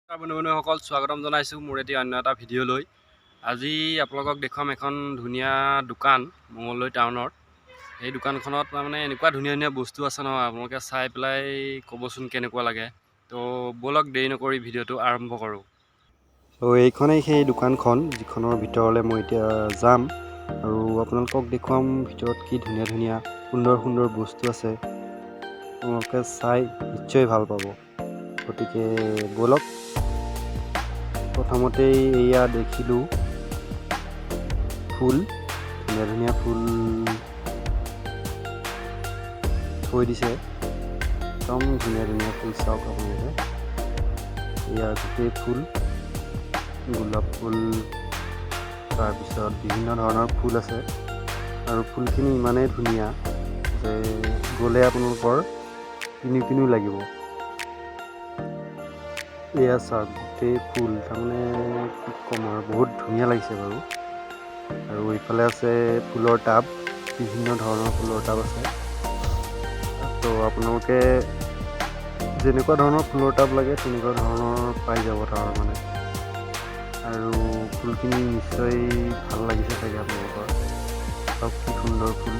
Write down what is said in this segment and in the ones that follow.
বন্ধু-বান্ধৱীসকল স্বাগতম জনাইছোঁ মোৰ এটি অন্য এটা ভিডিঅ'লৈ। আজি আপোনালোকক দেখুৱাম এখন ধুনীয়া দোকান মঙ্গলদৈ টাউনত। এই দোকানখনত মানে এনেকুৱা ধুনীয়া ধুনীয়া বস্তু আছে নহয়, আপোনালোকে চাই পেলাই ক'বচোন কেনেকুৱা লাগে। তো ব'লক দেৰি নকৰি ভিডিঅ'টো আৰম্ভ কৰোঁ। এইখনেই সেই দোকানখন যিখনৰ ভিতৰলৈ মই এতিয়া যাম আৰু আপোনালোকক দেখুৱাম ভিতৰত কি ধুনীয়া ধুনীয়া সুন্দৰ সুন্দৰ বস্তু আছে। আপোনালোকে চাই নিশ্চয় ভাল পাব, গতিকে ব'লক। প্ৰথমতেই এয়া দেখিলোঁ ফুল, ধুনীয়া ধুনীয়া ফুল থৈ দিছে, একদম ধুনীয়া ধুনীয়া ফুল। চাওক আপোনালোকে, এয়া গোটেই ফুল, গোলাপ ফুল, তাৰপিছত বিভিন্ন ধৰণৰ ফুল আছে আৰু ফুলখিনি ইমানেই ধুনীয়া যে গ'লে আপোনালোকৰ কিনি কিনিও লাগিব। এয়া চাওক গোটেই ফুল, তাৰমানে কি ক'ম আৰু, বহুত ধুনীয়া লাগিছে বাৰু। আৰু এইফালে আছে ফুলৰ টাব, বিভিন্ন ধৰণৰ ফুলৰ টাব আছে। তো আপোনালোকে যেনেকুৱা ধৰণৰ ফুলৰ টাব লাগে তেনেকুৱা ধৰণৰ পাই যাব তাৰ মানে। আৰু ফুলখিনি নিশ্চয় ভাল লাগিছে চাগে আপোনালোকৰ। চাওক কি সুন্দৰ ফুল,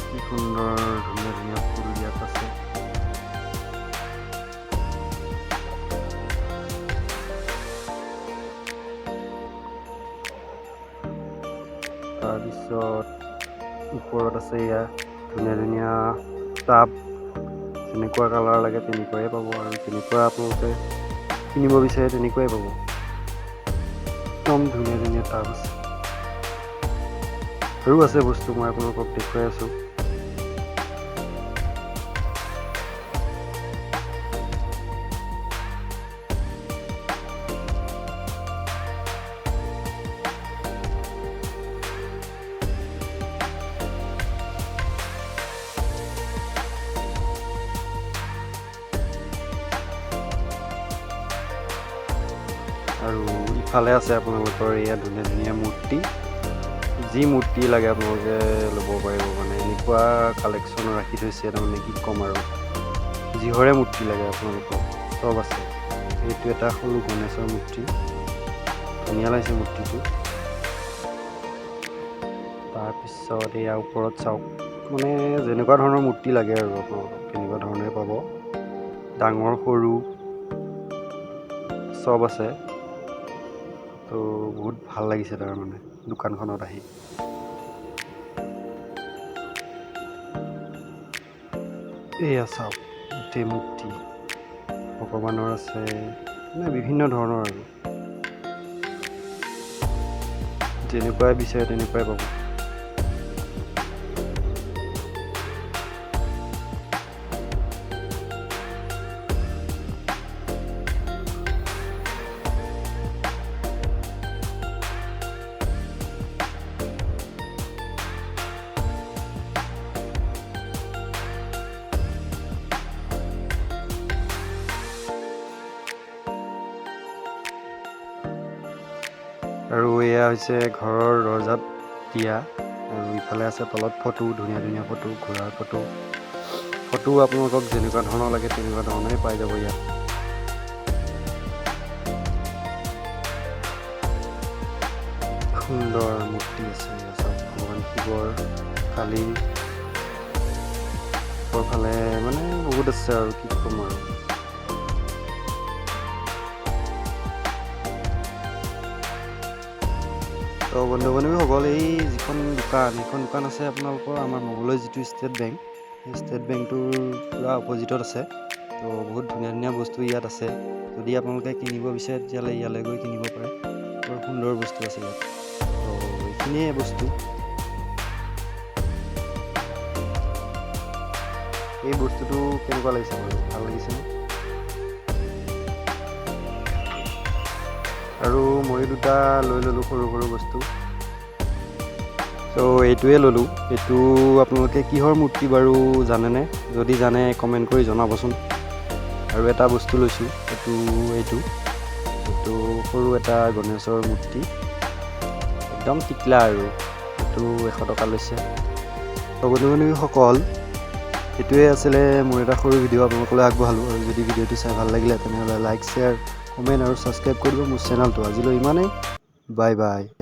কি সুন্দৰ ধুনীয়া ধুনীয়া ফুল ইয়াত আছে। তাৰপিছত ওপৰত আছে এয়া ধুনীয়া ধুনীয়া টাব, যেনেকুৱা কালাৰ লাগে তেনেকুৱাই পাব আৰু তেনেকুৱা আপোনালোকে কিনিব বিচাৰে তেনেকুৱাই পাব। একদম ধুনীয়া ধুনীয়া টাব আছে আৰু আছে বস্তু মই আপোনালোকক দেখুৱাই আছোঁ। আৰু ইফালে আছে আপোনালোকৰ এয়া ধুনীয়া ধুনীয়া মূৰ্তি, যি মূৰ্তি লাগে আপোনালোকে ল'ব পাৰিব। মানে এনেকুৱা কালেকশ্যন ৰাখি থৈছে, তাৰমানে কি ক'ম আৰু, যিহৰে মূৰ্তি লাগে আপোনালোকক চব আছে। এইটো এটা সৰু গণেশৰ মূৰ্তি, ধুনীয়া লাগিছে মূৰ্তিটো। তাৰপিছত এয়া ওপৰত চাওক, মানে যেনেকুৱা ধৰণৰ মূৰ্তি লাগে আৰু আপোনালোকক তেনেকুৱা ধৰণে পাব, ডাঙৰ সৰু চব আছে। তো বহুত ভাল লাগিছে তাৰমানে দোকানখনত আহি। এয়া চাওক গোটেই মূৰ্তি ভগৱানৰ আছে, মানে বিভিন্ন ধৰণৰ আৰু যেনেকুৱাই বিচাৰে তেনেকুৱাই পাব। আৰু এয়া হৈছে ঘৰৰ দৰজাত দিয়া, আৰু ইফালে আছে তলত ফটো, ধুনীয়া ধুনীয়া ফটো, ঘোঁৰাৰ ফটো আপোনালোকক যেনেকুৱা ধৰণৰ লাগে তেনেকুৱা ধৰণেই পাই যাব ইয়াত। সুন্দৰ মূৰ্তি আছে চব, ভগৱান শিৱৰ, কালীৰ, ওপৰফালে মানে বহুত আছে আৰু কি ক'ম আৰু। তো বন্ধু-বান্ধৱীসকল, এই যিখন দোকান, এইখন দোকান আছে আপোনালোকৰ আমাৰ মঙ্গলদৈ যিটো ষ্টেট বেংক, সেই ষ্টেট বেংকটোৰ পূৰা অপজিটত আছে। তো বহুত ধুনীয়া ধুনীয়া বস্তু ইয়াত আছে, যদি আপোনালোকে কিনিব বিচাৰে তেতিয়াহ'লে ইয়ালৈ গৈ কিনিব পাৰে। বৰ সুন্দৰ বস্তু আছে ইয়াত। তো এইখিনিয়ে বস্তু। এই বস্তুটো কেনেকুৱা লাগিছে বাৰু, ভাল লাগিছেনে? আৰু ময়ো দুটা লৈ ল'লোঁ সৰু সৰু বস্তু। ত' এইটোৱে ল'লোঁ। এইটো আপোনালোকে কিহৰ মূৰ্তি বাৰু জানেনে? যদি জানে কমেণ্ট কৰি জনাবচোন। আৰু এটা বস্তু লৈছোঁ, এইটো সৰু এটা গণেশৰ মূৰ্তি, একদম টিকলা আৰু এইটো 100 টকা লৈছে। তো বন্ধু-বান্ধৱীসকল, এইটোৱে আছিলে মোৰ এটা সৰু ভিডিঅ' আপোনালোকলৈ আগবঢ়ালোঁ। আৰু যদি ভিডিঅ'টো চাই ভাল লাগিলে তেনেহ'লে লাইক, শ্বেয়াৰ, কমেণ্ট আৰু ছাবস্ক্ৰাইব কৰিব মোৰ চেনেলটো। আজিলৈ ইমানেই। Bye bye.